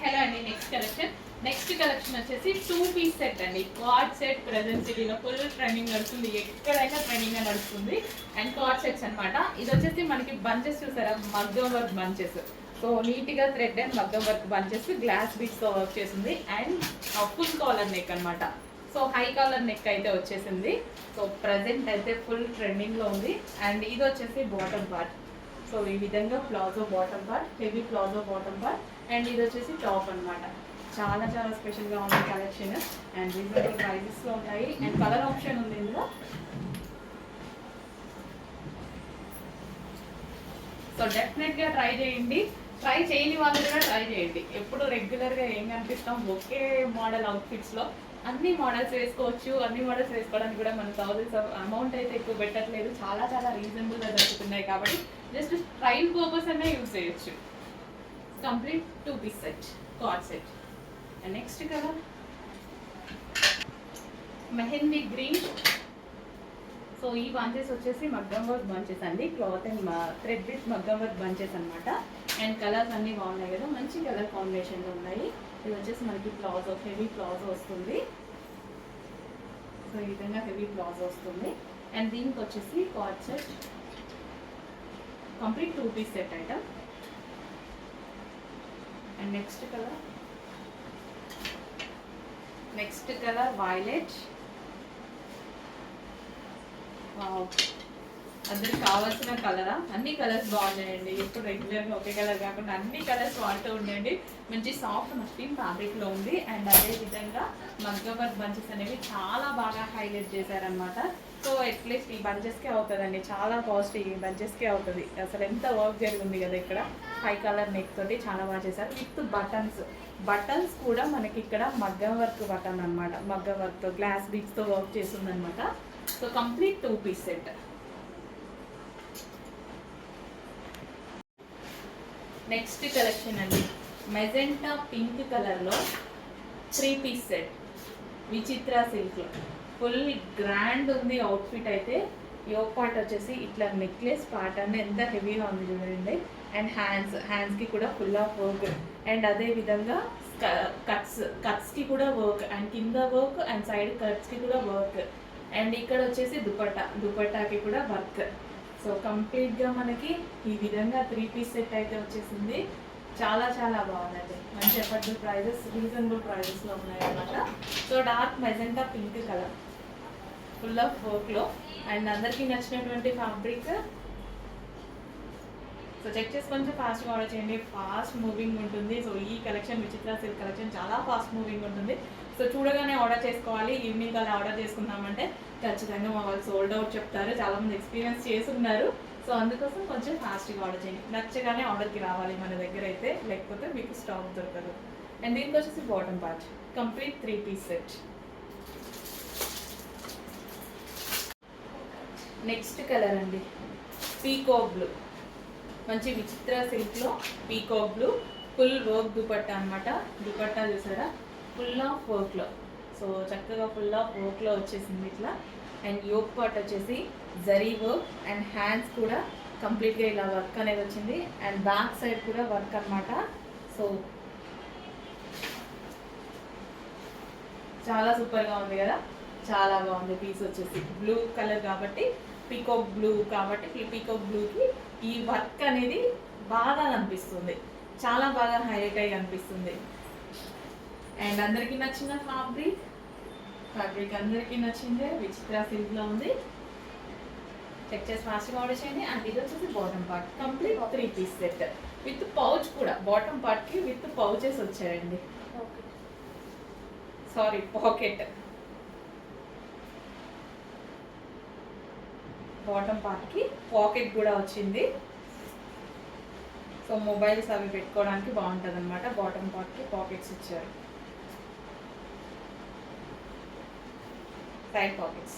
Hello అండి, next collection వచ్చేసి 2 piece set అండి. కార్డ్ సెట్ ప్రెజెంట్ సిటీలో ఫుల్ ట్రెండింగ్ నడుస్తుంది, ఎక్కడైనా ట్రెండింగ్ నడుస్తుంది. అండ్ కార్డ్ సెట్స్ అనమాట. ఇది వచ్చేసి మనకి బంచెస్ చూసారా, మగ్గం వర్క్ బంచెస్. సో నీట్గా థ్రెడ్ అండ్ మగ్గం వర్క్ బంచెస్, గ్లాస్ బీడ్స్తో వర్క్ చేసింది. అండ్ ఫుల్ కాలర్ నెక్ అనమాట. సో హై కాలర్ నెక్ అయితే వచ్చేసింది. సో ప్రజెంట్ అయితే ఫుల్ ట్రెండింగ్లో ఉంది. అండ్ ఇది వచ్చేసి బాటమ్ పార్ట్. సో ఈ విధంగా palazzo bottom part, heavy palazzo bottom part. And ఇది వచ్చేసి టాప్ అనమాట. చాలా చాలా స్పెషల్గా ఉంది కలెక్షన్. అండ్ రీజనబుల్ ప్రైజెస్లో ఉన్నాయి. అండ్ కలర్ ఆప్షన్ ఉంది ఇందులో. సో డెఫినెట్గా ట్రై చేయండి. ట్రై చేయని వాళ్ళు కూడా ట్రై చేయండి. ఎప్పుడు రెగ్యులర్గా ఏం కనిపిస్తాం ఒకే మోడల్ అవుట్ఫిట్స్లో. అన్ని మోడల్స్ వేసుకోవచ్చు. అన్ని మోడల్స్ వేసుకోవడానికి కూడా మన థౌజండ్స్ అమౌంట్ అయితే ఎక్కువ పెట్టట్లేదు. చాలా చాలా రీజనబుల్గా దొరుకుతున్నాయి కాబట్టి జస్ట్ ట్రైల్ పర్పస్ అనే యూజ్ చేయొచ్చు. Complete 2 piece set, cord set. And next colour mehndi green. So ఈ బంచెస్ వచ్చేసి మగ్గం వర్క్ బంచెస్ అండి. క్లాత్ అండ్ థ్రెడ్ విత్ మగ్గం వర్క్ బంచెస్ అనమాట. అండ్ కలర్స్ అన్నీ బాగున్నాయి కదా, మంచి కలర్ కాంబినేషన్లో ఉన్నాయి. ఇది వచ్చేసి మనకి ప్లాజో, హెవీ ప్లాజో వస్తుంది. సో ఈ విధంగా హెవీ ప్లాజో వస్తుంది. అండ్ దీనికి వచ్చేసి cord set, complete 2 piece set item. And next colour violet. అందరికి కావాల్సిన కలరా? అన్ని కలర్స్ బాగున్నాయండి. ఎప్పుడు రెగ్యులర్గా ఒకే కలర్ కాకుండా అన్ని కలర్స్ వాడుతూ ఉండండి. మంచి సాఫ్ట్ మస్లిన్ ఫ్యాబ్రిక్లో ఉంది. అండ్ అదేవిధంగా మగ్గం వర్క్ బంచెస్ అనేవి చాలా బాగా హైలైట్ చేశారనమాట. సో అట్లీస్ట్ ఈ బంచెస్కే అవుతుందండి, చాలా కాస్ట్ ఈ బంచెస్కే అవుతుంది. అసలు ఎంత వర్క్ జరిగింది కదా ఇక్కడ. హై కలర్ నెక్ తోటి చాలా బాగా చేశారు. విత్ బటన్స్ కూడా మనకి ఇక్కడ మగ్గం వర్క్ బటన్ అనమాట. మగ్గం వర్క్తో గ్లాస్ బీడ్స్తో వర్క్ చేస్తుంది అనమాట. So complete 2 piece set. Next collection అండి, మెజెంటా పింక్ కలర్లో 3 పీస్ సెట్, విచిత్ర సిల్క్లో. ఫుల్ గ్రాండ్ ఉంది అవుట్ఫిట్ అయితే. యోక్ పార్ట్ వచ్చేసి ఇట్లా నెక్లెస్ పార్ట్ అంటే ఎంత హెవీగా ఉంది చూడండి. అండ్ హ్యాండ్స్కి కూడా ఫుల్ ఆఫ్ వర్క్. అండ్ అదే విధంగా కట్స్కి కూడా వర్క్. అండ్ కింద వర్క్ అండ్ సైడ్ కట్స్కి కూడా వర్క్. అండ్ ఇక్కడ వచ్చేసి దుపట్టాకి కూడా వర్క్. సో కంప్లీట్గా మనకి ఈ విధంగా 3 పీస్ సెట్ అయితే వచ్చేసింది. చాలా చాలా బాగుందండి. మంచి అఫోర్డబుల్ ప్రైజెస్, రీజనబుల్ ప్రైజెస్లో ఉన్నాయన్నమాట. So dark magenta pink colour, full of వర్క్లో. అండ్ అందరికీ నచ్చినటువంటి ఫ్యాబ్రిక్. సో చెక్ చేసి కొంచెం ఫాస్ట్గా ఆర్డర్ చేయండి, ఫాస్ట్ మూవింగ్ ఉంటుంది. సో ఈ కలెక్షన్, విచిత్ర సిల్క్ కలెక్షన్ చాలా ఫాస్ట్ మూవింగ్ ఉంటుంది. సో చూడగానే ఆర్డర్ చేసుకోవాలి. ఈవినింగ్ అలా ఆర్డర్ చేసుకున్నామంటే ఖచ్చితంగా మా వాళ్ళు సోల్డ్ అవుట్ చెప్తారు. చాలామంది ఎక్స్పీరియన్స్ చేస్తున్నారు. సో అందుకోసం కొంచెం ఫాస్ట్గా ఆర్డర్ చేయండి. నచ్చగానే ఆర్డర్కి రావాలి మన దగ్గర అయితే, లేకపోతే మీకు స్టాక్ దొరకదు. అండ్ దీనికి వచ్చేసి bottom part, complete 3 piece set. Next colour అండి, పీకాక్ బ్లూ. మంచి విచిత్ర సిల్క్లో peacock blue, full work dupatta అనమాట. దుపట్టా చూసారా, ఫుల్ ఆఫ్ వర్క్లో. సో చక్కగా ఫుల్ ఆఫ్ వర్క్లో వచ్చేసింది ఇట్లా. అండ్ యోక్ పార్ట్ వచ్చేసి జరీ వర్క్. అండ్ హ్యాండ్స్ కూడా కంప్లీట్గా ఇలా వర్క్ అనేది వచ్చింది. అండ్ బ్యాక్ సైడ్ కూడా వర్క్ అనమాట. సో చాలా సూపర్గా ఉంది కదా, చాలా బాగుంది. పీస్ వచ్చేసి బ్లూ కలర్ కాబట్టి, పీకాక్ బ్లూ కాబట్టి, పీకాక్ బ్లూకి ఈ వర్క్ అనేది బాగా కనిపిస్తుంది, చాలా బాగా హైలైట్ అయ్యి కనిపిస్తుంది. అండ్ అందరికీ నచ్చిన ఫ్యాబ్రిక్ అందరికీ నచ్చిందే. విచిత్ర సిల్క్లో ఉంది. చెక్ చేసి ఫాస్ట్గా ఆర్డర్ చేయండి. అండ్ ఇది వచ్చేసి bottom part, complete 3 piece set with pouch కూడా. బాటమ్ పార్ట్కి విత్ పౌచెస్ వచ్చాయండి. Sorry, pocket. బాటమ్ పార్ట్కి పాకెట్ కూడా వచ్చింది. సో మొబైల్స్ అవి పెట్టుకోవడానికి బాగుంటుంది అనమాట. బాటమ్ పార్ట్కి పాకెట్స్ ఇచ్చారు, సైడ్ పాకెట్స్.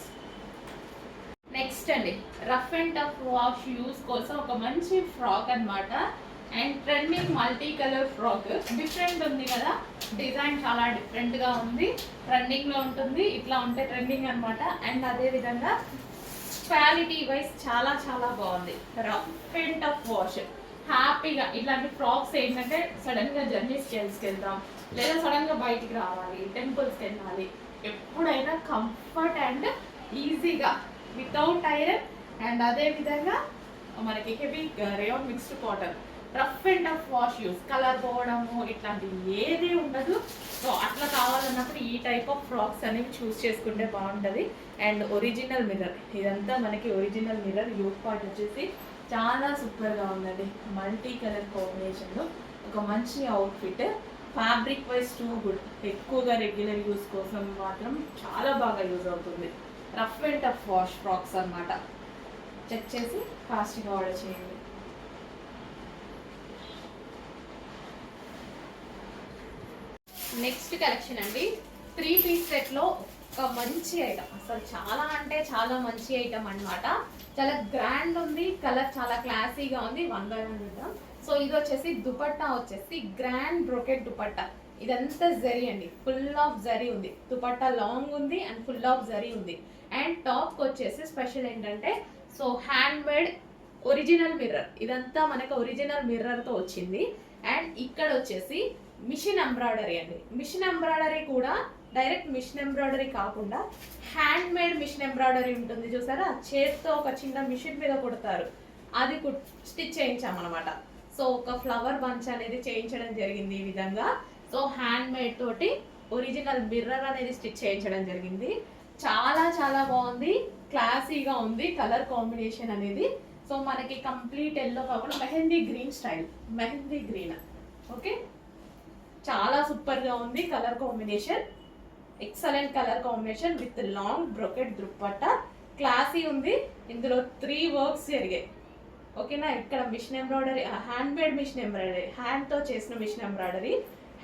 నెక్స్ట్ అండి, rough and tough wash use కోసం ఒక మంచి ఫ్రాక్ అనమాట. And trending multi colour frock. Different ఉంది కదా, డిజైన్ చాలా డిఫరెంట్గా ఉంది. ట్రెండింగ్లో ఉంటుంది, ఇట్లా ఉంటే ట్రెండింగ్ అనమాట. అండ్ అదేవిధంగా క్వాలిటీ వైజ్ చాలా చాలా బాగుంది. రఫ్ అండ్ టఫ్ వాష్, హ్యాపీగా ఇట్లాంటి ఫ్రాక్స్ ఏంటంటే సడన్గా జర్నీస్కి వెళ్తాం, లేదా సడన్గా బయటికి రావాలి, టెంపుల్స్కి వెళ్ళాలి, ఎప్పుడైనా కంఫర్ట్ అండ్ ఈజీగా వితౌట్ ఐరన్. అండ్ అదే విధంగా మనకి heavy rayon mixed cotton, rough and tough wash use, colour పోవడము ఇట్లాంటివి ఏది ఉండదు. సో అట్లా కావాలన్నప్పుడు ఈ టైప్ ఆఫ్ ఫ్రాక్స్ అనేవి చూస్ చేసుకుంటే బాగుంటుంది. అండ్ ఒరిజినల్ మిర్రర్, ఇదంతా మనకి ఒరిజినల్ మిర్రర్. యూత్ పార్ట్ వచ్చేసి చాలా సూపర్గా ఉందండి. మల్టీ కలర్ కాంబినేషన్లో ఒక మంచి outfit. Fabric wise too good. ఎక్కువగా రెగ్యులర్ యూస్ కోసం మాత్రం చాలా బాగా యూజ్ అవుతుంది. Rough and tough wash frocks అన్నమాట. చెక్ చేసి ఫాస్ట్గా ఆర్డర్ చేయండి. నెక్స్ట్ కలెక్షన్ అండి, 3 పీస్ సెట్లో ఒక మంచి ఐటమ్, అసలు చాలా అంటే చాలా మంచి ఐటమ్ అన్నమాట. చాలా గ్రాండ్ ఉంది, కలర్ చాలా క్లాసీగా ఉంది. వన్ బై వన్ చూద్దాం. సో ఇది వచ్చేసి దుపట్టా వచ్చేసి గ్రాండ్ బ్రోకెట్ దుపట్టా. ఇదంతా జరీ అండి, ఫుల్ ఆఫ్ జరీ ఉంది. దుపట్టా లాంగ్ ఉంది అండ్ ఫుల్ ఆఫ్ జరీ ఉంది. అండ్ టాప్ వచ్చేసి స్పెషల్ ఏంటంటే so hand made original mirror. ఇదంతా మనకు ఒరిజినల్ మిర్రర్తో వచ్చింది. అండ్ ఇక్కడ వచ్చేసి మిషన్ ఎంబ్రాయిడరీ అండి. మిషన్ ఎంబ్రాయిడరీ కూడా డైరెక్ట్ మిషన్ ఎంబ్రాయిడరీ కాకుండా హ్యాండ్ మేడ్ మిషన్ ఎంబ్రాయిడరీ ఉంటుంది చూసారా, చేతితో ఒక చిన్న మిషన్ మీద కుడతారు, అది స్టిచ్ చేయించామన్నమాట. సో ఒక ఫ్లవర్ బంచ్ అనేది చేయించడం జరిగింది ఈ విధంగా. సో హ్యాండ్ మేడ్ తోటి ఒరిజినల్ మిర్రర్ అనేది స్టిచ్ చేయించడం జరిగింది. చాలా చాలా బాగుంది, క్లాసీగా ఉంది కలర్ కాంబినేషన్ అనేది. సో మనకి కంప్లీట్ ఎల్లో కాకుండా mehndi green style, mehndi green. Okay, చాలా సూపర్గా ఉంది colour combination. Excellent colour combination with long brocade dupatta. Classy ఉంది. ఇందులో 3 వర్క్స్ జరిగాయి. ఓకేనా, ఇక్కడ machine embroidery, hand made machine embroidery, హ్యాండ్తో చేసిన machine embroidery,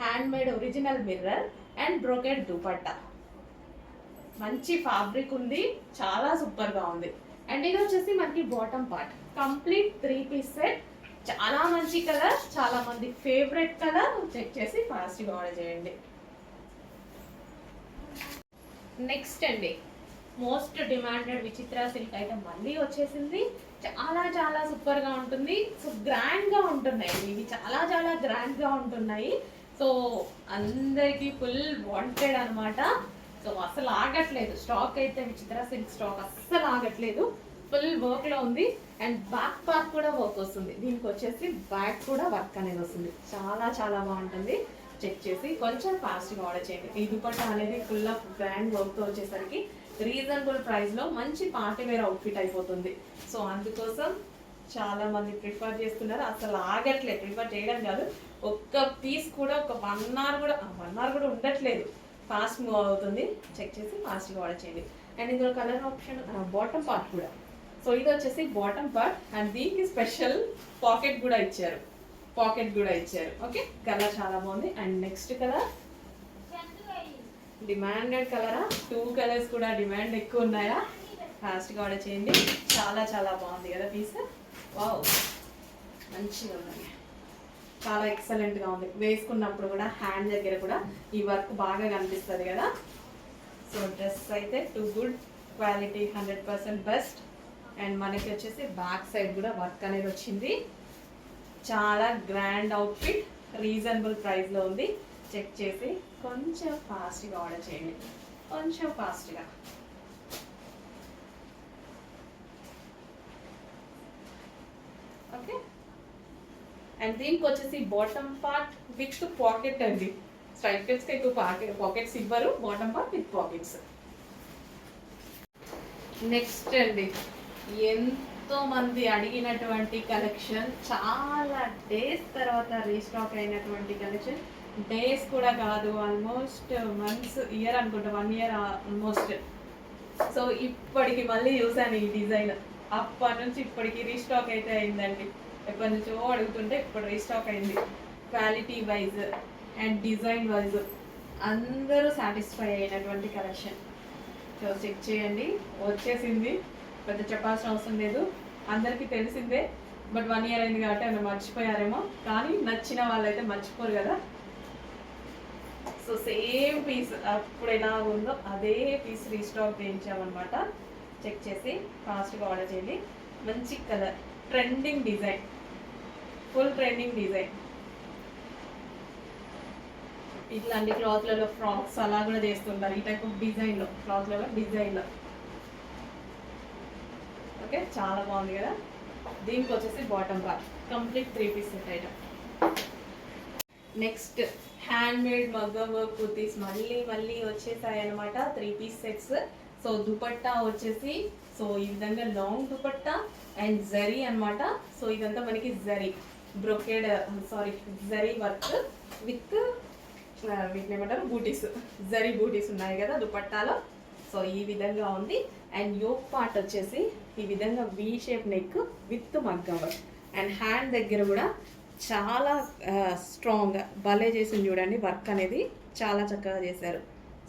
hand made original mirror and brocade dupatta. మంచి ఫ్యాబ్రిక్ ఉంది, చాలా సూపర్గా ఉంది. అండ్ ఇది వచ్చేసి మనకి bottom part. Complete 3 piece set. చాలా మంచి కలర్, చాలా మంది ఫేవరెట్ కలర్. చెక్ చేసి ఫాస్ట్గా ఆర్డర్ చేయండి. నెక్స్ట్ అండి, మోస్ట్ డిమాండెడ్ విచిత్ర సిల్క్ ఐటమ్ మళ్ళీ వచ్చేసింది. చాలా చాలా సూపర్గా ఉంటుంది. సో గ్రాండ్గా ఉంటున్నాయి ఇవి, చాలా చాలా గ్రాండ్గా ఉంటున్నాయి. సో అందరికీ ఫుల్ వాంటెడ్ అనమాట. సో అసలు ఆగట్లేదు స్టాక్ అయితే, విచిత్ర సిల్క్ స్టాక్ అస్సలు ఆగట్లేదు. ఫుల్ వర్క్లో ఉంది. అండ్ బ్యాక్ పార్ట్ కూడా వర్క్ వస్తుంది. దీనికి వచ్చేసి బ్యాక్ కూడా వర్క్ అనేది వస్తుంది. చాలా చాలా బాగుంటుంది. చెక్ చేసి కొంచెం ఫాస్ట్గా ఆర్డర్ చేయండి. ఈ దుపట్టా అనేది ఫుల్ ఆఫ్ బ్రాండ్ వర్క్తో వచ్చేసరికి రీజనబుల్ ప్రైస్లో మంచి పార్టీ వేర్ అవుట్ఫిట్ అయిపోతుంది. సో అందుకోసం చాలా మంది ప్రిఫర్ చేస్తున్నారు. అసలు ఆగట్లేదు, ప్రిఫర్ చేయడం కాదు, ఒక్క పీస్ కూడా ఒక 1 అవర్ కూడా ఉండట్లేదు. ఫాస్ట్ మూవ్ అవుతుంది. చెక్ చేసి ఫాస్ట్గా ఆర్డర్ చేయండి. అండ్ ఇందులో కలర్ ఆప్షన్ బాటమ్ పార్ట్ కూడా. సో ఇది వచ్చేసి బాటమ్ పార్ట్ అండ్ దీనికి స్పెషల్ పాకెట్ కూడా ఇచ్చారు. ఓకే, కలర్ చాలా బాగుంది. And next colour demanded cholera, 2 colours కూడా డిమాండ్ ఎక్కువ ఉన్నాయా, ఫాస్ట్గా ఆర్డర్ చేయండి. చాలా చాలా బాగుంది కదా పీస్. వావ్, మంచిగా ఉన్నాయి, చాలా ఎక్సలెంట్గా ఉంది. వేసుకున్నప్పుడు కూడా హ్యాండ్ దగ్గర కూడా ఈ వర్క్ బాగా కనిపిస్తుంది కదా. సో డ్రెస్ అయితే too good quality, 100% best. And మనకి వచ్చేసి బ్యాక్ సైడ్ కూడా వర్క్ అనేది వచ్చింది. చాలా గ్రాండ్ అవుట్ఫిట్, రీజనబుల్ ప్రైస్లో ఉంది. చెక్ చేసి కొంచెం ఫాస్ట్గా ఆర్డర్ చేయండి, కొంచెం ఫాస్ట్గా. ఓకే, అండ్ దీనికి వచ్చేసి బాటమ్ పార్ట్ విత్ పాకెట్ అండి. స్ట్రైట్ కట్స్కి ఎక్కువ పాకెట్స్ ఇవ్వరు, bottom part with pockets. Next అండి, ఎంతో మంది అడిగినటువంటి కలెక్షన్, చాలా డేస్ తర్వాత రీస్టాక్ అయినటువంటి కలెక్షన్. డేస్ కూడా కాదు, ఆల్మోస్ట్ మంత్స్, ఇయర్ అనుకుంటా, 1 ఇయర్ ఆల్మోస్ట్. సో ఇప్పటికి మళ్ళీ చూసాను ఈ డిజైన్. అప్పటి నుంచి ఇప్పటికి రీస్టాక్ అయితే అయిందండి. ఎప్పటి నుంచో అడుగుతుంటే ఇప్పుడు రీస్టాక్ అయింది. Quality wise and design wise అందరూ సాటిస్ఫై అయినటువంటి కలెక్షన్. సో చెక్ చేయండి, వచ్చేసింది. పెద్ద చెప్పాల్సిన అవసరం లేదు, అందరికీ తెలిసిందే. బట్ 1 ఇయర్ అయింది కాబట్టి అలా మర్చిపోయారేమో, కానీ నచ్చిన వాళ్ళైతే మర్చిపోరు కదా. సో సేమ్ పీస్ అప్పుడు ఎలా ఉందో అదే పీస్ రీస్టాక్ చేయించామన్నమాట. చెక్ చేసి ఫాస్ట్గా ఆర్డర్ చేయండి. మంచి colour, trending design, full trending design. ఇట్లాంటి క్లాత్లలో ఫ్రాక్స్ అలా కూడా చేస్తుంటారు, ఈ టైప్ ఆఫ్ డిజైన్లో, క్లాత్లలో డిజైన్లో. ఓకే, చాలా బాగుంది కదా. దీనికి వచ్చేసి bottom part complete 3 piece set item. Next hand made మగ్గం వర్క్ కుర్తీస్ మళ్ళీ వచ్చేసాయి అనమాట, 3 పీస్ సెట్స్. సో దుపట్టా వచ్చేసి సో ఈ విధంగా లాంగ్ దుపట్టా అండ్ జరీ అనమాట. సో ఇదంతా మనకి zari brocade zari work with వీటిని ఏమంటారు బూటీస్, జరీ బూటీస్ ఉన్నాయి కదా దుపట్టాలో. సో ఈ విధంగా ఉంది. అండ్ యోక్ పార్ట్ వచ్చేసి ఈ విధంగా వి షేప్ నెక్ విత్ మగ్గం వర్క్. అండ్ హ్యాండ్ దగ్గర కూడా చాలా స్ట్రాంగ్ భలే చేసింది చూడండి, వర్క్ అనేది చాలా చక్కగా చేశారు.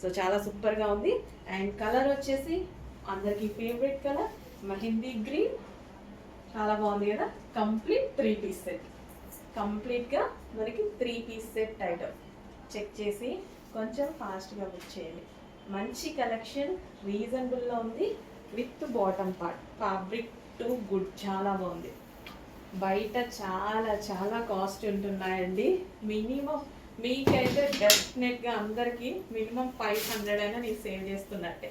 సో చాలా సూపర్గా ఉంది. అండ్ కలర్ వచ్చేసి అందరికీ ఫేవరెట్ కలర్ మెహందీ గ్రీన్, చాలా బాగుంది కదా. కంప్లీట్ 3 పీస్ సెట్, కంప్లీట్గా మనకి 3 పీస్ సెట్ ఐటమ్. చెక్ చేసి కొంచెం ఫాస్ట్గా బుక్ చేయండి. మంచి కలెక్షన్, రీజనబుల్లో ఉంది with bottom part. Fabric to good, చాలా బాగుంది. బయట చాలా కాస్ట్ ఉంటున్నాయండి. మినిమం మీకైతే డెఫినెట్గా అందరికీ మినిమం 500 అయినా నేను సేవ్ చేస్తున్నట్టే,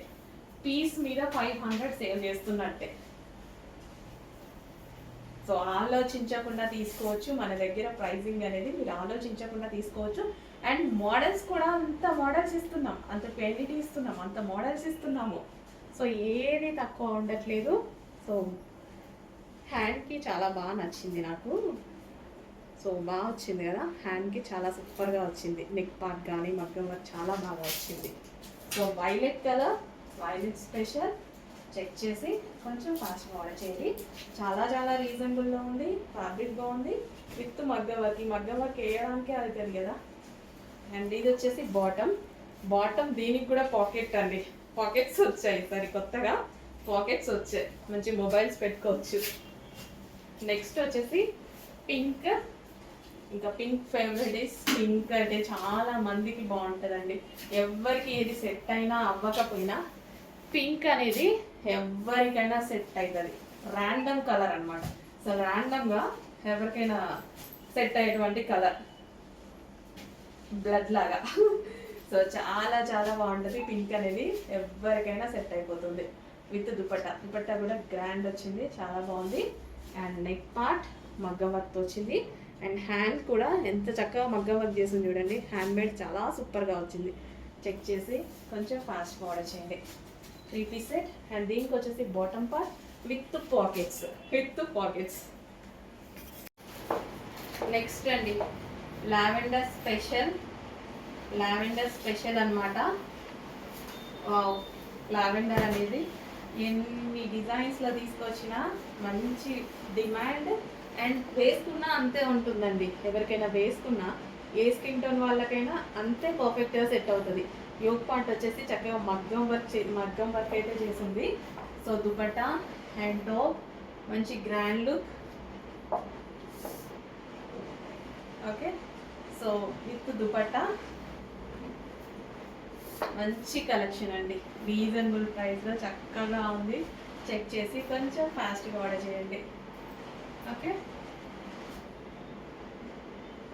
పీస్ మీద 500 సేవ్ చేస్తున్నట్టే. సో ఆలోచించకుండా తీసుకోవచ్చు, మన దగ్గర ప్రైజింగ్ అనేది మీరు ఆలోచించకుండా తీసుకోవచ్చు. అండ్ మోడల్స్ కూడా అంత మోడల్స్ ఇస్తున్నాం, అంత క్వాలిటీ ఇస్తున్నాం, అంత మోడల్స్ ఇస్తున్నాము. సో ఏది తక్కువ ఉండట్లేదు. సో హ్యాండ్కి చాలా బాగా నచ్చింది నాకు. సో బాగా వచ్చింది కదా, హ్యాండ్కి చాలా సూపర్గా వచ్చింది. నెక్ పార్ట్ కానీ మగ్గం వర్క్ చాలా బాగా వచ్చింది. So violet colour, violet special. Check చేసి కొంచెం ఫాస్ట్గా ఆర్డర్ చేయండి. చాలా రీజనబుల్లో ఉంది, ఫ్యాబ్రిక్ బాగుంది విత్ మగ్గం వర్క్. ఈ మగ్గం వర్క్ వేయడానికి అవుతుంది కదా. అండ్ ఇది వచ్చేసి బాటమ్ దీనికి కూడా పాకెట్ అండి, పాకెట్స్ వచ్చాయి సరి కొత్తగా, పాకెట్స్ వచ్చాయి, మంచి మొబైల్స్ పెట్టుకోవచ్చు. నెక్స్ట్ వచ్చేసి పింక్. ఇంకా పింక్ ఫేవరెట్, పింక్ అంటే చాలా మందికి బాగుంటుందండి. ఎవరికి ఏది సెట్ అయినా అవ్వకపోయినా పింక్ అనేది ఎవరికైనా సెట్ అవుతుంది. ర్యాండమ్ కలర్ అనమాట. సో ర్యాండమ్గా ఎవరికైనా సెట్ అయ్యేటువంటి కలర్, బ్లడ్ లాగా. సో చాలా బాగుంటుంది పింక్ అనేది, ఎవరికైనా సెట్ అయిపోతుంది. విత్ దుపట్టా కూడా గ్రాండ్ వచ్చింది, చాలా బాగుంది. అండ్ నెక్ పార్ట్ మగ్గం వర్క్ వచ్చింది. అండ్ హ్యాండ్ కూడా ఎంత చక్కగా మగ్గం వర్క్ చేసింది చూడండి, హ్యాండ్ మేడ్ చాలా సూపర్గా వచ్చింది. చెక్ చేసి కొంచెం ఫాస్ట్గా ఆర్డర్ చేయండి. 3 పీస్ సెట్. అండ్ దీనికి వచ్చేసి bottom part with pockets. Next అండి లావెండర్ స్పెషల్ అనమాట. లావెండర్ అనేది ఎన్ని డిజైన్స్లో తీసుకొచ్చినా మంచి డిమాండ్. అండ్ వేసుకున్నా అంతే ఉంటుందండి, ఎవరికైనా వేసుకున్నా ఏ స్కిన్ టోన్ వాళ్ళకైనా అంతే పర్ఫెక్ట్గా సెట్ అవుతుంది. యోక్ పార్ట్ వచ్చేసి చక్కగా మగ్గం వర్క్ అయితే చేసింది. సో దుపట్టా అండ్ టాప్ మంచి grand look. Okay, so with dupatta మంచి కలెక్షన్ అండి, రీజనబుల్ ప్రైస్లో చక్కగా ఉంది. చెక్ చేసి కొంచెం ఫాస్ట్గా ఆర్డర్ చేయండి. Okay,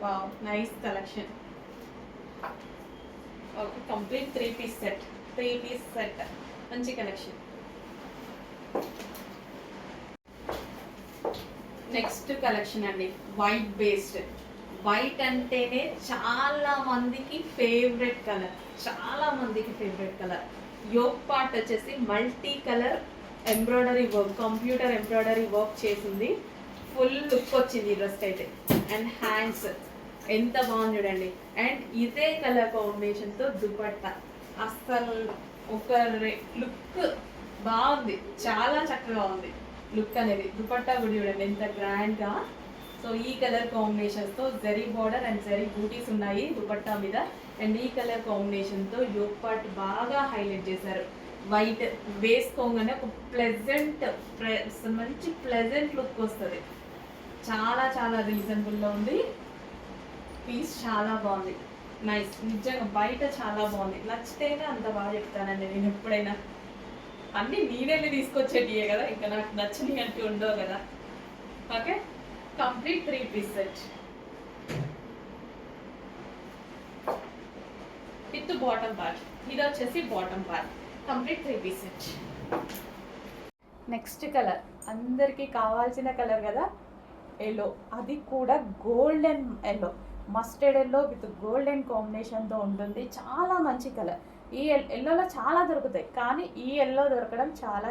wow nice collection. Okay, complete 3 piece set, మంచి కలెక్షన్. నెక్స్ట్ కలెక్షన్ అండి వైట్ బేస్డ్. వైట్ అంటేనే చాలా మందికి ఫేవరెట్ కలర్, యోక్ పార్ట్ వచ్చేసి multi colour embroidery work, computer embroidery work చేసింది. ఫుల్ లుక్ వచ్చింది ఈ డ్రెస్ అయితే. అండ్ హ్యాండ్స్ ఎంత బాగుంది చూడండి. అండ్ ఇదే కలర్ కాంబినేషన్తో దుపట్టా అస్సలు ఒక లుక్ బాగుంది, చాలా చక్కగా ఉంది లుక్ అనేది. దుపట్టా కూడా చూడండి ఎంత గ్రాండ్గా. సో ఈ కలర్ కాంబినేషన్తో జరీ బార్డర్ అండ్ జరీ బూటీస్ ఉన్నాయి దుపట్టా మీద. అండ్ ఈ కలర్ కాంబినేషన్తో యోక్ పార్ట్ బాగా హైలైట్ చేశారు. వైట్ వేసుకోగానే ఒక మంచి ప్లెజెంట్ లుక్ వస్తుంది. చాలా రీజనబుల్లో ఉంది. పీస్ చాలా బాగుంది, నైస్. నిజంగా బయట చాలా బాగుంది, నచ్చితేనే అంత బాగా చెప్తానండి నేను ఎప్పుడైనా. అన్నీ నేనే తీసుకొచ్చేటియే కదా, ఇంకా నాకు నచ్చని అంటూ ఉండవు కదా. Okay, complete 3 piece set with bottom part. ఇది వచ్చేసి bottom part, complete 3 piece set. Next colour అందరికీ కావాల్సిన కలర్ కదా, ఎల్లో. అది కూడా golden yellow, mustard yellow with golden కాంబినేషన్తో ఉంటుంది. చాలా మంచి కలర్. ఈ ఎల్లోలో చాలా దొరుకుతాయి, కానీ ఈ ఎల్లో దొరకడం చాలా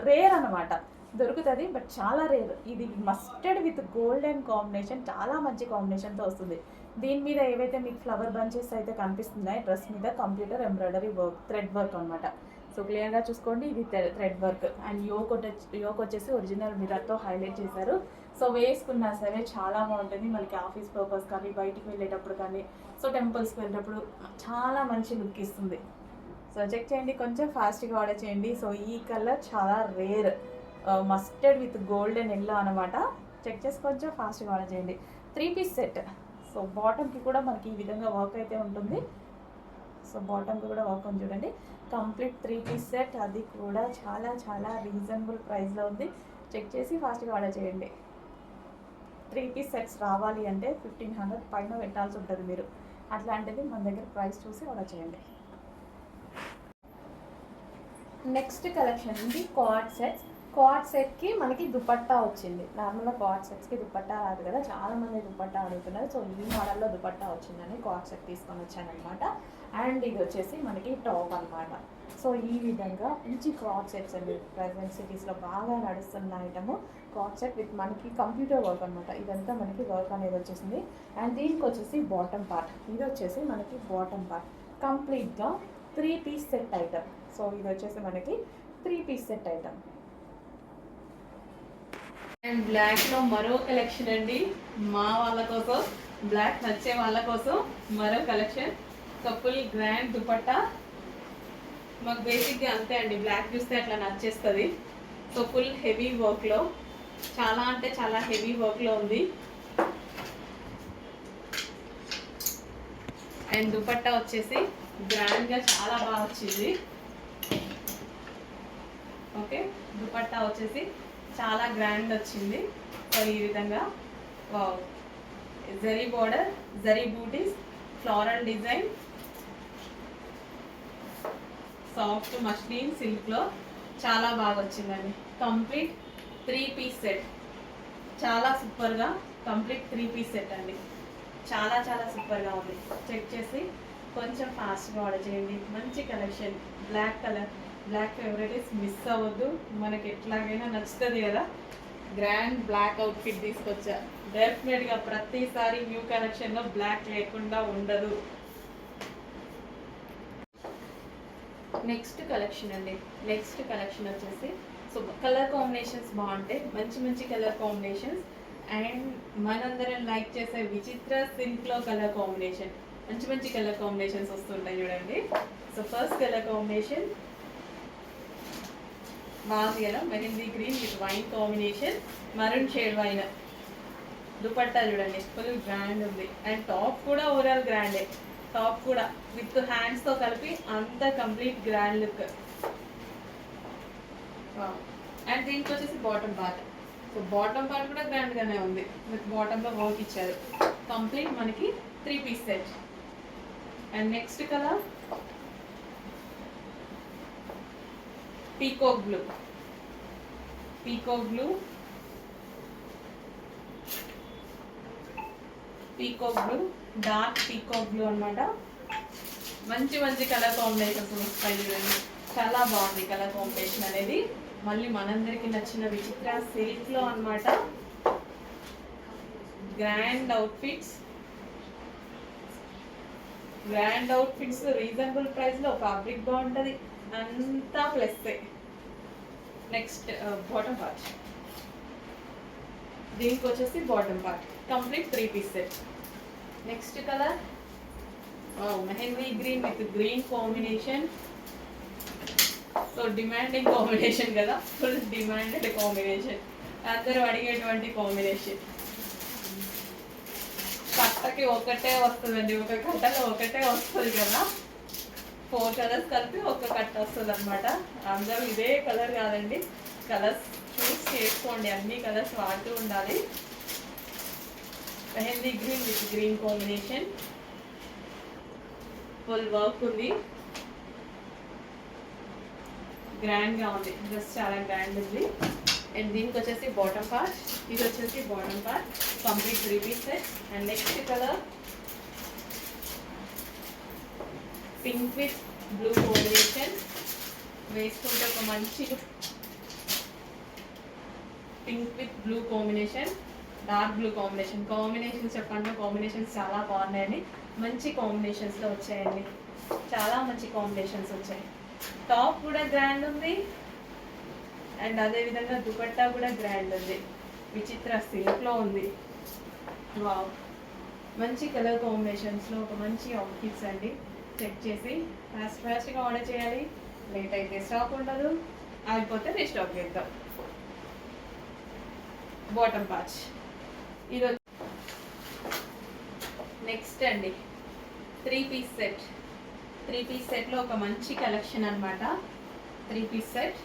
రేర్ అనమాట. దొరుకుతుంది బట్ చాలా రేర్. ఇది మస్టర్డ్ విత్ గోల్డెన్ కాంబినేషన్, చాలా మంచి కాంబినేషన్తో వస్తుంది. దీని మీద ఏవైతే మీకు ఫ్లవర్ బంచెస్ అయితే కనిపిస్తున్నాయి, డ్రెస్ మీద computer embroidery work, thread work అనమాట. సో క్లియర్గా చూసుకోండి, ఇది థ్రెడ్ వర్క్. అండ్ యోక్ వచ్చేసి ఒరిజినల్ మిర్రర్తో హైలైట్ చేశారు. సో వేసుకున్నా సరే చాలా బాగుంటుంది. మనకి ఆఫీస్ పర్పస్ కానీ, బయటికి వెళ్ళేటప్పుడు కానీ, సో టెంపుల్స్కి వెళ్ళేటప్పుడు చాలా మంచి లుక్ ఇస్తుంది. సో చెక్ చేయండి, కొంచెం ఫాస్ట్గా ఆర్డర్ చేయండి. సో ఈ కలర్ చాలా rare, mustard with golden yellow అనమాట. చెక్ చేసి కొంచెం ఫాస్ట్గా ఆర్డర్ చేయండి. 3 పీస్ సెట్. సో బాటమ్కి కూడా మనకి ఈ విధంగా వర్క్ అయితే ఉంటుంది. సో బాటమ్కి కూడా వర్క్ ఉంది చూడండి. కంప్లీట్ 3 పీస్ సెట్, అది కూడా చాలా చాలా రీజనబుల్ ప్రైస్లో ఉంది. చెక్ చేసి ఫాస్ట్గా ఆర్డర్ చేయండి. 3 పీస్ సెట్స్ రావాలి అంటే 1500 పైన పెట్టాల్సి ఉంటుంది మీరు. అట్లాంటిది మన దగ్గర ప్రైస్ చూసి ఆర్డర్ చేయండి. నెక్స్ట్ కలెక్షన్ ఉంది కార్డ్ సెట్స్. కార్డ్ సెట్కి మనకి దుపట్టా వచ్చింది. నార్మల్గా కార్డ్ సెట్స్కి దుపట్టా రాదు కదా, చాలామంది దుపట్టా అడుగుతున్నారు. సో ఈ మోడల్లో దుపట్టా వచ్చిందని కార్డ్ సెట్ తీసుకొని వచ్చాను అనమాట. అండ్ ఇది వచ్చేసి మనకి టాప్ అనమాట. సో ఈ విధంగా మంచి కార్డ్ సెట్స్ అండి, ప్రజెంట్ సిటీస్లో బాగా నడుస్తున్న ఐటము. కార్డ్ సెట్ విత్ మనకి కంప్యూటర్ వర్క్ అనమాట. ఇదంతా మనకి వర్క్ అనేది వచ్చేసింది. అండ్ దీనికి వచ్చేసి బాటమ్ పార్ట్. ఇది వచ్చేసి మనకి బాటమ్ పార్ట్, కంప్లీట్గా 3 పీస్ సెట్ ఐటమ్. సో ఇది వచ్చేసి మనకి 3 పీస్ సెట్ ఐటమ్. అండ్ బ్లాక్లో మరో కలెక్షన్ అండి, మా వాళ్ళ కోసం, బ్లాక్ నచ్చే వాళ్ళ కోసం మరో కలెక్షన్. Full grand dupatta. మాకు బేసిక్గా అంతే అండి, బ్లాక్ చూస్తే అట్లా నచ్చేస్తుంది. సో ఫుల్ హెవీ వర్క్లో, చాలా అంటే చాలా హెవీ వర్క్లో ఉంది. అండ్ దుపట్టా వచ్చేసి గ్రాండ్గా చాలా బాగా వచ్చింది. ఓకే, దుపట్టా వచ్చేసి చాలా గ్రాండ్ వచ్చింది. సో ఈ విధంగా వావ్, జరీ బోర్డర్, జరీ బూటీస్, ఫ్లోరల్ డిజైన్, సాఫ్ట్ మష్లిన్ సిల్క్లో చాలా బాగా వచ్చిందండి. కంప్లీట్ 3 పీస్ సెట్, చాలా సూపర్గా కంప్లీట్ 3 పీస్ సెట్ అండి. చాలా చాలా సూపర్గా ఉంది. చెక్ చేసి కొంచెం ఫాస్ట్గా ఆర్డర్ చేయండి. మంచి collection, black colour, black favourite, miss అవ్వద్దు. మనకి ఎట్లాగైనా నచ్చుతుంది కదా. గ్రాండ్ బ్లాక్ అవుట్ఫిట్ తీసుకొచ్చా. డెఫినెట్గా ప్రతిసారి న్యూ కలెక్షన్లో బ్లాక్ లేకుండా ఉండదు. నెక్స్ట్ కలెక్షన్ అండి, నెక్స్ట్ కలెక్షన్ వచ్చేసి సో కలర్ కాంబినేషన్స్ బాగుంటాయి, మంచి మంచి కలర్ కాంబినేషన్స్. అండ్ మనందరం లైక్ చేసే విచిత్ర సిల్క్లో కలర్ కాంబినేషన్, మంచి మంచి కలర్ కాంబినేషన్స్ వస్తుంటాయి చూడండి. సో ఫస్ట్ కలర్ కాంబినేషన్ బాగుంది కదా, mehndi green with wine combination, maroon shade wine. Dupatta చూడండి ఫుల్ గ్రాండ్ ఉంది. అండ్ టాప్ కూడా ఓవరాల్ గ్రాండే, టాప్ కూడా విత్ హ్యాండ్స్తో కలిపి అంత కంప్లీట్ గ్రాండ్ లుక్. అండ్ దీనికి వచ్చేసి bottom part. So bottom part కూడా గ్రాండ్గానే ఉంది, విత్ బాటంలో వర్క్ ఇచ్చారు. కంప్లీట్ మనకి 3 piece set. And next colour peacock blue, peacock blue, peacock blue, dark peacock blue అనమాట. మంచి మంచి కలర్ కాంబినేషన్స్ వస్తాయి చూడండి, చాలా బాగుంది కలర్ కాంబినేషన్ అనేది. మళ్ళీ మనందరికి నచ్చిన విచిత్ర సిల్క్లో అనమాట. Grand outfits, grand outfits reasonable ప్రైస్లో, ఫ్యాబ్రిక్ బాగుంటుంది, అంతా ప్లస్. Next bottom part. దీనికి వచ్చేసి bottom part complete 3 piece set. Next colour mehndi green with green combination. So demanding combination కదా, ఫుల్ డిమాండెడ్ కాంబినేషన్, అందరూ అడిగేటువంటి కాంబినేషన్. కట్టకి ఒకటే వస్తుందండి, ఒక కట్టలో ఒకటే వస్తుంది కదా. 4 కలర్స్ కలిపి ఒక కట్ట వస్తుంది అనమాట. అందరూ ఇదే కలర్ కాదండి, కలర్స్ చూస్ చేసుకోండి, అన్ని కలర్స్ వాడుతూ ఉండాలి. Mehndi green with green combination, full work ఉంది, గ్రాండ్ గా ఉంది, డ్రెస్ చాలా గ్రాండ్ ఉంది. అండ్ దీనికి వచ్చేసి బాటమ్ పార్ట్, ఇది వచ్చేసి bottom part, complete 3 piece set. And next colour pink with blue combination, వేసుకుంటే ఒక మంచి pink with blue combination, dark blue combination చెప్పండి, కాంబినేషన్స్ చాలా బాగున్నాయండి, మంచి కాంబినేషన్స్లో వచ్చాయండి, చాలా మంచి కాంబినేషన్స్ వచ్చాయి. టాప్ కూడా గ్రాండ్ ఉంది అండ్ అదేవిధంగా దుపట్టా కూడా గ్రాండ్ ఉంది, విచిత్ర సిల్క్లో ఉంది. వావ్, మంచి కలర్ కాంబినేషన్స్లో ఒక మంచి అవుట్ఫిట్స్ అండి. చెక్ చేసి ఫాస్ట్గా ఆర్డర్ చేయాలి, లేట్ అయితే స్టాక్ ఉండదు, అయిపోతే రీస్టాక్ చేద్దాం. బాటమ్ పాచ్ ఇది నెక్స్ట్ అండి 3 పీస్ సెట్. 3 పీస్ సెట్లో ఒక మంచి కలెక్షన్ అనమాట. 3 పీస్ సెట్,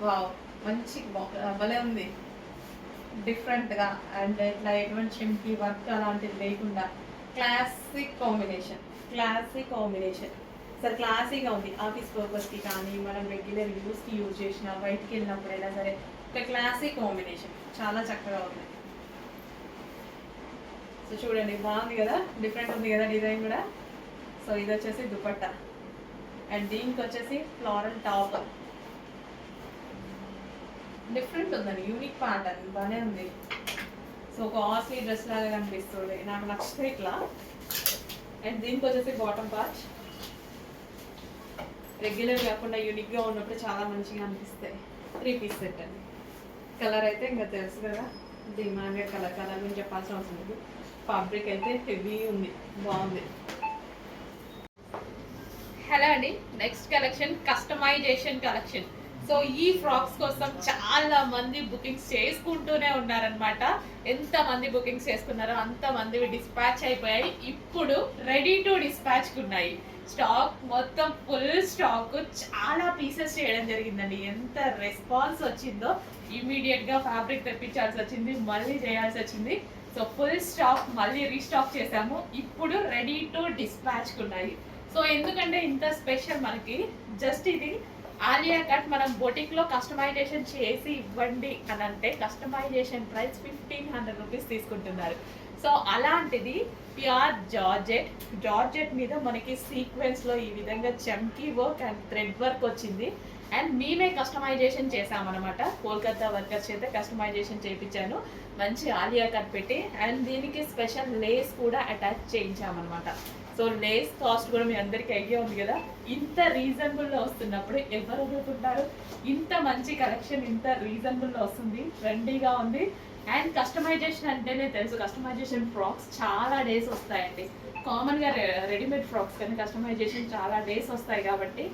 వావ్, మంచి భలే ఉంది, డిఫరెంట్గా. అండ్ ఇట్లా ఎటువంటి చెంకి వర్క్ అలాంటిది లేకుండా క్లాసిక్ కాంబినేషన్ సార్, క్లాసీగా ఉంది. ఆఫీస్ పర్పస్కి కానీ మనం రెగ్యులర్ యూస్కి యూజ్ చేసిన, బయటికి వెళ్ళినప్పుడైనా సరే ఒక క్లాసిక్ కాంబినేషన్, చాలా చక్కగా ఉంది. సో చూడండి, బాగుంది కదా, డిఫరెంట్ ఉంది కదా డిజైన్ కూడా. సో ఇది వచ్చేసి దుపట్టా అండ్ దీనికి వచ్చేసి ఫ్లోరల్ టాప్, డిఫరెంట్ ఉందండి, యూనిక్ పార్ట్ అని బాగానే ఉంది. సో ఒక ఆస్లీ డ్రెస్ లాగా కనిపిస్తుంది, నాకు నచ్చితే ఇట్లా. అండ్ దీనికి వచ్చేసి బాటమ్ పార్ట్, రెగ్యులర్ కాకుండా యూనిక్గా ఉన్నప్పుడు చాలా మంచిగా అనిపిస్తాయి. 3 పీస్ సెట్ అండి. కలర్ అయితే ఇంకా తెలుసు కదా, డిమాండ్ కలర్ గురించి చెప్పాల్సిన అవసరం లేదు. ఫ్యాబ్రిక్ అయితే హెవీ ఉంది, బాగుంది. హలో అండి, next collection customization collection. So ఈ ఫ్రాక్స్ కోసం చాలా మంది బుకింగ్స్ చేసుకుంటూనే ఉన్నారనమాట. ఎంతమంది బుకింగ్స్ చేసుకున్నారో అంతమంది డిస్పాచ్ అయిపోయాయి, ఇప్పుడు రెడీ టు డిస్పాచ్కి ఉన్నాయి. స్టాక్ మొత్తం ఫుల్ స్టాక్, చాలా పీసెస్ చేయడం జరిగిందండి. ఎంత రెస్పాన్స్ వచ్చిందో ఇమీడియట్గా ఫ్యాబ్రిక్ తెప్పించాల్సి వచ్చింది, మళ్ళీ చేయాల్సి వచ్చింది. సో ఫుల్ స్టాక్ మళ్ళీ రీస్టాక్ చేసాము, ఇప్పుడు రెడీ టు డిస్పాచ్కి ఉన్నాయి. సో ఎందుకంటే ఇంత స్పెషల్ మనకి, జస్ట్ ఇది ఆలియా కట్ మనం బొటిక్లో కస్టమైజేషన్ చేసి ఇవ్వండి అని అంటే కస్టమైజేషన్ ప్రైస్ 1500 రూపీస్ తీసుకుంటున్నారు. సో అలాంటిది ప్యూర్ జార్జెట్ మీద మనకి సీక్వెన్స్లో ఈ విధంగా చమ్కీ వర్క్ అండ్ థ్రెడ్ వర్క్ వచ్చింది. అండ్ మేమే కస్టమైజేషన్ చేసామన్నమాట, కోల్కతా వర్కర్స్ చేత కస్టమైజేషన్ చేయించాను, మంచి ఆలియా కట్ పెట్టి. అండ్ దీనికి స్పెషల్ లేస్ కూడా అటాచ్ చేయించామన్నమాట. సో లేస్ కాస్ట్ కూడా మీ అందరికీ ఐడియా ఉంది కదా, ఇంత రీజనబుల్లో వస్తున్నప్పుడు ఎవరు వదులుకుంటారు? ఇంత మంచి కలెక్షన్ ఇంత రీజనబుల్లో వస్తుంది, ట్రెండీగా ఉంది. అండ్ కస్టమైజేషన్ అంటేనే తెలుసు, కస్టమైజేషన్ ఫ్రాక్స్ చాలా డేస్ వస్తాయండి. కామన్గా రెడీమేడ్ ఫ్రాక్స్ కానీ కస్టమైజేషన్ చాలా డేస్ వస్తాయి కాబట్టి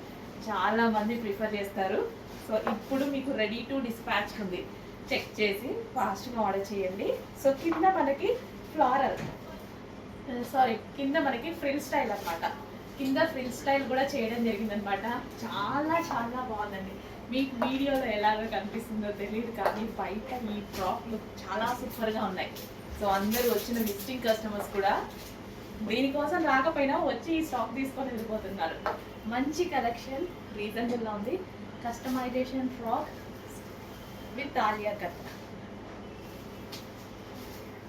చాలా మంది ప్రిఫర్ చేస్తారు. సో ఇప్పుడు మీకు రెడీ టు డిస్పాచ్ ఉంది, చెక్ చేసి ఫాస్ట్గా ఆర్డర్ చేయండి. సో కింద మనకి కింద మనకి ఫ్రిల్ స్టైల్ అనమాట, కింద ఫ్రిల్ స్టైల్ కూడా చేయడం జరిగిందనమాట. చాలా చాలా బాగుందండి. మీకు వీడియోలో ఎలాగో కనిపిస్తుందో తెలియదు కానీ బయట ఈ ఫ్రాక్లు చాలా సూపర్గా ఉన్నాయి. సో అందరూ వచ్చిన విజిటింగ్ కస్టమర్స్ కూడా దీనికోసం రాకపోయినా వచ్చి ఈ స్టాక్ తీసుకొని వెళ్ళిపోతున్నారు. మంచి కలెక్షన్, రీజనబుల్గా ఉంది. Customization frock with Alia cut,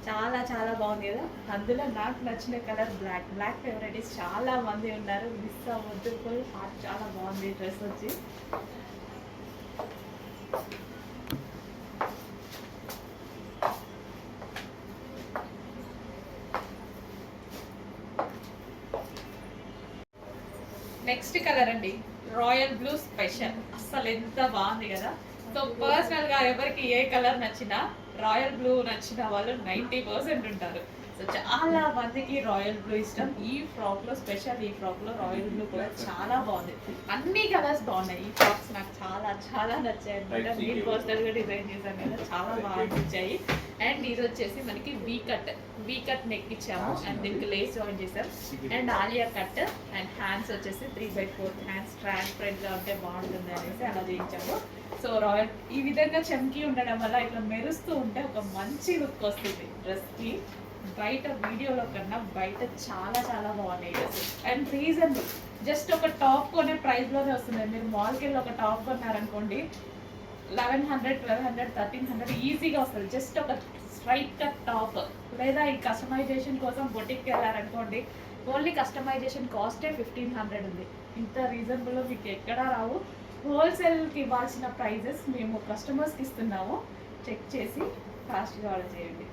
చాలా చాలా బాగుంది కదా. అందులో నాకు నచ్చిన కలర్ బ్లాక్ ఫేవరెట్స్ చాలా మంది ఉన్నారు, మిస్ అవ్వద్దు. ఫుల్ హాట్, చాలా బాగుంది డ్రెస్ వచ్చి. నెక్స్ట్ కలర్ అండి, రాయల్ బ్లూ స్పెషల్, అస్సలు ఎంత బాగుంది కదా. సో పర్సనల్గా ఎవరికి ఏ కలర్ నచ్చినా, రాయల్ బ్లూ నచ్చిన వాళ్ళు 90% ఉంటారు. సో చాలా మందికి రాయల్ బ్లూ ఇష్టం. ఈ ఫ్రాక్లో స్పెషల్, ఈ ఫ్రాక్లో రాయల్ బ్లూ కూడా చాలా బాగుంది. అన్ని కలర్స్ బాగున్నాయి. ఈ ఫ్రాక్స్ నాకు చాలా చాలా నచ్చాయి అనమాట. నేను పర్సనల్గా డిజైన్ చేశాను కదా, చాలా బాగా అనిపించాయి. అండ్ ఇది వచ్చేసి మనకి వీ కట్ నెక్ ఇచ్చాము అండ్ దీనికి లేస్ జాయిన్ చేసాం. And Alia cut and hands వచ్చేసి 3/4 హ్యాండ్స్ ట్రాన్స్పరెంట్గా ఉంటే బాగుంటుంది అనేసి అలా చేయించాము. సో రాయల్ ఈ విధంగా చమ్కీ ఉండడం వల్ల ఇట్లా మెరుస్తూ ఉంటే ఒక మంచి లుక్ వస్తుంది డ్రెస్కి. బయట వీడియోలో కన్నా బయట చాలా చాలా బాగున్నాయి డ్రెస్సెస్ అండ్ రీజనబుల్. జస్ట్ ఒక టాప్ కొనే ప్రైస్లోనే వస్తుంది. మీరు మాల్కి వెళ్ళి ఒక టాప్ కొన్నారనుకోండి 1100, 1200, 1300 ఈజీగా వస్తుంది. జస్ట్ ఒక స్ట్రైట్ కట్ టాప్. లేదా ఈ కస్టమైజేషన్ కోసం బొటిక్కి వెళ్ళారనుకోండి, ఓన్లీ కస్టమైజేషన్ కాస్టే 1500 ఉంది. ఇంత రీజనబుల్లో మీకు ఎక్కడా రావు. హోల్సేల్కి ఇవ్వాల్సిన ప్రైజెస్ మేము కస్టమర్స్కి ఇస్తున్నాము. చెక్ చేసి ఫాస్ట్గా ఆర్డర్ చేయండి.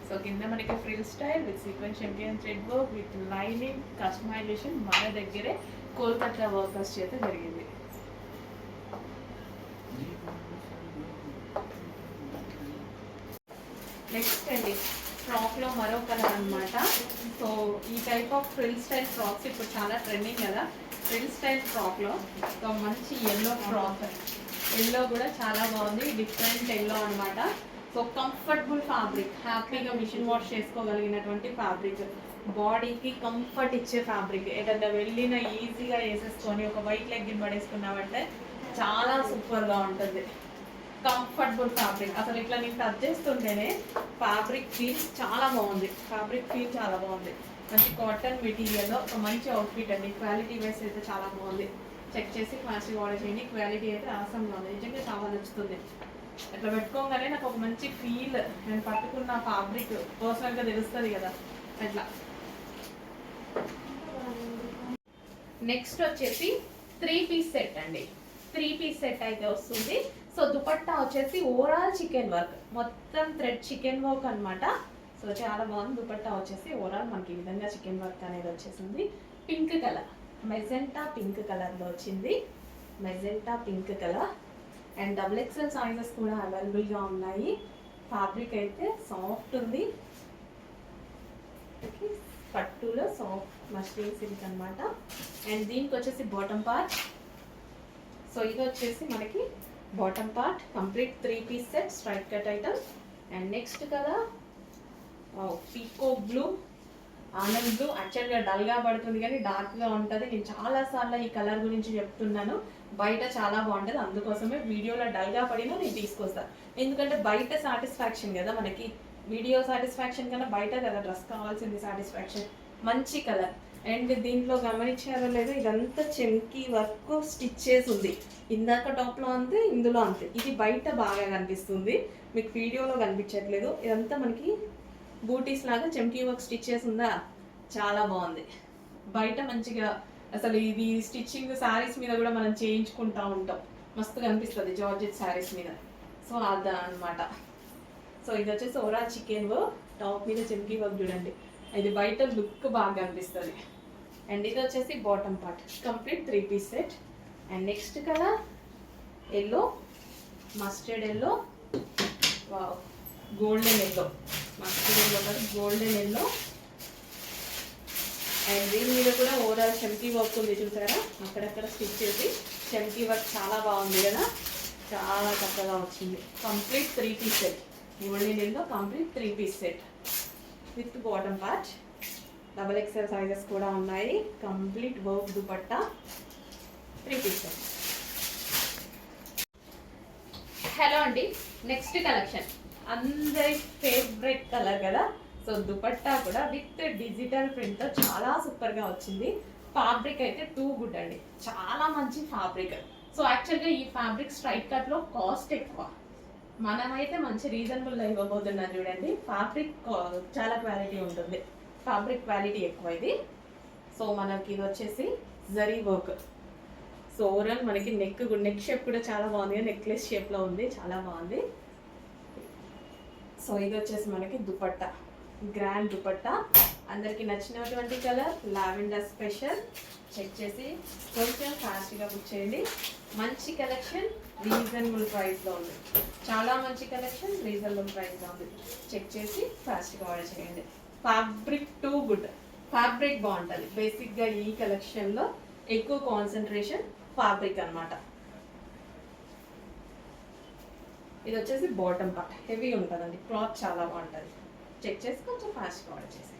సో కింద మనకి frill style with sequence champion thread work with lining customization మన దగ్గరే కోల్కతా వర్కర్స్ చేత జరిగింది. నెక్స్ట్ అండి ఫ్రాక్లో మరో కలర్ అనమాట. సో ఈ type of frill style frocks ఇప్పుడు చాలా ట్రెండింగ్ కదా. ఫ్రిల్ స్టైల్ ఫ్రాక్లో ఒక మంచి ఎల్లో ఫ్రాక్. ఎల్లో కూడా చాలా బాగుంది, డిఫరెంట్ ఎల్లో అనమాట. సో కంఫర్టబుల్ ఫ్యాబ్రిక్, హ్యాపీగా మిషన్ వాష్ చేసుకోగలిగినటువంటి ఫ్యాబ్రిక్, బాడీకి కంఫర్ట్ ఇచ్చే ఫ్యాబ్రిక్. ఏదైనా వెళ్ళిన ఈజీగా వేసేసుకొని ఒక వైట్ లెగ్గిన్ పడేసుకున్నామంటే చాలా సూపర్గా ఉంటుంది. Comfortable fabric. అసలు ఇట్లా నేను టచ్ చేస్తుంటేనే ఫ్యాబ్రిక్ ఫీల్ చాలా బాగుంది. ఫ్యాబ్రిక్ ఫీల్ చాలా బాగుంది. మంచి కాటన్ మెటీరియల్లో ఒక మంచి అవుట్ఫిట్ అండి. క్వాలిటీ వైస్ అయితే చాలా బాగుంది. చెక్ చేసి క్లాసిక్ ఆర్డర్ చేయండి. క్వాలిటీ అయితే ఆసంగా ఉంది, నిజంగా చాలా నచ్చుతుంది. ఇట్లా పెట్టుకోగానే నాకు ఒక మంచి ఫీల్, నేను పట్టుకున్న ఫ్యాబ్రిక్ పర్సనల్గా తెలుస్తుంది కదా అట్లా. నెక్స్ట్ వచ్చేసి 3 పీస్ సెట్ అండి. 3 పీస్ సెట్ అయితే వస్తుంది. సో దుపట్టా వచ్చేసి ఓవరాల్ చికెన్ వర్క్, మొత్తం థ్రెడ్ చికెన్ వర్క్ అనమాట. సో చాలా బాగుంది. దుపట్టా వచ్చేసి ఓవరాల్ మనకి ఈ విధంగా చికెన్ వర్క్ అనేది వచ్చేసింది. పింక్ కలర్, మెజెంటా పింక్ కలర్లో వచ్చింది. Magenta pink colour and XXL sizes కూడా అవైలబుల్గా ఉన్నాయి. ఫ్యాబ్రిక్ అయితే సాఫ్ట్ ఉంది. పట్టులో సాఫ్ట్ మస్లిన్ సిల్క్ అనమాట. అండ్ దీనికి వచ్చేసి బాటమ్ పార్ట్. సో ఇది వచ్చేసి మనకి bottom part complete 3 piece set straight cut item. And next కదా పీకో బ్లూ, ఆనంద్ బ్లూ. యాక్చువల్గా డల్గా పడుతుంది కానీ డార్క్గా ఉంటుంది. నేను చాలాసార్లు ఈ కలర్ గురించి చెప్తున్నాను, బయట చాలా బాగుంటుంది. అందుకోసమే వీడియోలో డల్గా పడినా నేను తీసుకొస్తాను. ఎందుకంటే బయట సాటిస్ఫాక్షన్ కదా మనకి, వీడియో సాటిస్ఫాక్షన్ కన్నా బయట కదా డ్రెస్ కావాల్సింది సాటిస్ఫాక్షన్. మంచి కలర్. అండ్ దీంట్లో గమనించారో లేదో ఇదంతా చెంకీ వర్క్ స్టిచ్చెస్ ఉంది. ఇందాక టాప్లో అంతే, ఇందులో అంతే. ఇది బయట బాగా కనిపిస్తుంది, మీకు వీడియోలో కనిపించట్లేదు. ఇదంతా మనకి బూటీస్ లాగా చెంకీ వర్క్ స్టిచ్చెస్ ఉందా, చాలా బాగుంది. బయట మంచిగా అసలు ఇది స్టిచ్చింగ్ శారీస్ మీద కూడా మనం చేయించుకుంటూ ఉంటాం, మస్తు కనిపిస్తుంది జార్జెట్ శారీస్ మీద. సో అదా అనమాట. సో ఇది వచ్చేసి ఓవరాల్ చికెన్ వర్క్, టాప్ మీద చెంకీ వర్క్ చూడండి. ఇది బయట లుక్ బాగా కనిపిస్తుంది. అండ్ ఇది వచ్చేసి bottom part complete 3 piece set. And next colour yellow, mustard yellow, golden yellow, mustard yellow కాదు గోల్డెన్ ఎల్లో. అండ్ దీని మీద కూడా ఓవరాల్ చెంకీ వర్క్ ఉంది చూసారా, అక్కడక్కడ స్టిచ్ చేసి చెంకీ వర్క్ చాలా బాగుంది కదా, చాలా చక్కగా వచ్చింది. Complete 3 piece set, golden yellow complete 3 piece set with bottom part. XXL sizes కూడా ఉన్నాయి. Complete work dupatta 3 piece set. Hello అండి, నెక్స్ట్ కలెక్షన్ అందరి ఫేవరెట్ కలర్ కదా. సో దుపట్టా కూడా విత్ డిజిటల్ ప్రింట్తో చాలా సూపర్గా వచ్చింది. ఫ్యాబ్రిక్ అయితే టూ గుడ్ అండి, చాలా మంచి ఫ్యాబ్రిక్. సో యాక్చువల్గా ఈ ఫ్యాబ్రిక్ స్ట్రైట్ కట్లో కాస్ట్ ఎక్కువ, మనమైతే మంచి రీజనబుల్ ఇవ్వబోతున్నాం చూడండి. ఫ్యాబ్రిక్ చాలా క్వాలిటీ ఉంటుంది, ఫ్యాబ్రిక్ క్వాలిటీ ఎక్కువ ఇది. సో మనకి ఇది వచ్చేసి జరీ వర్క్. సో ఓవరాల్ మనకి నెక్ షేప్ కూడా చాలా బాగుంది, నెక్లెస్ షేప్లో ఉంది, చాలా బాగుంది. సో ఇది వచ్చేసి మనకి దుపట్టా, గ్రాండ్ దుపట్టా. అందరికి నచ్చినటువంటి కలర్ లావెండర్ స్పెషల్. చెక్ చేసి కొంచెం ఫాస్ట్గా బుక్ చేయండి. మంచి కలెక్షన్, రీజనబుల్ ప్రైస్లో ఉంది. చాలా మంచి కలెక్షన్, రీజనబుల్ ప్రైస్లో ఉంది. చెక్ చేసి ఫాస్ట్గా ఆర్డర్ చేయండి. ఫ్యాబ్రిక్ టూ గుడ్, ఫ్యాబ్రిక్ బాగుంటుంది. బేసిక్గా ఈ కలెక్షన్లో ఎక్కువ కాన్సన్ట్రేషన్ ఫ్యాబ్రిక్ అనమాట. ఇది వచ్చేసి బాటమ్ పార్ట్ హెవీ ఉంటుందండి, క్లాత్ చాలా బాగుంటుంది. చెక్ చేసి కొంచెం ఫాస్ట్గా ఆర్డర్ చేసి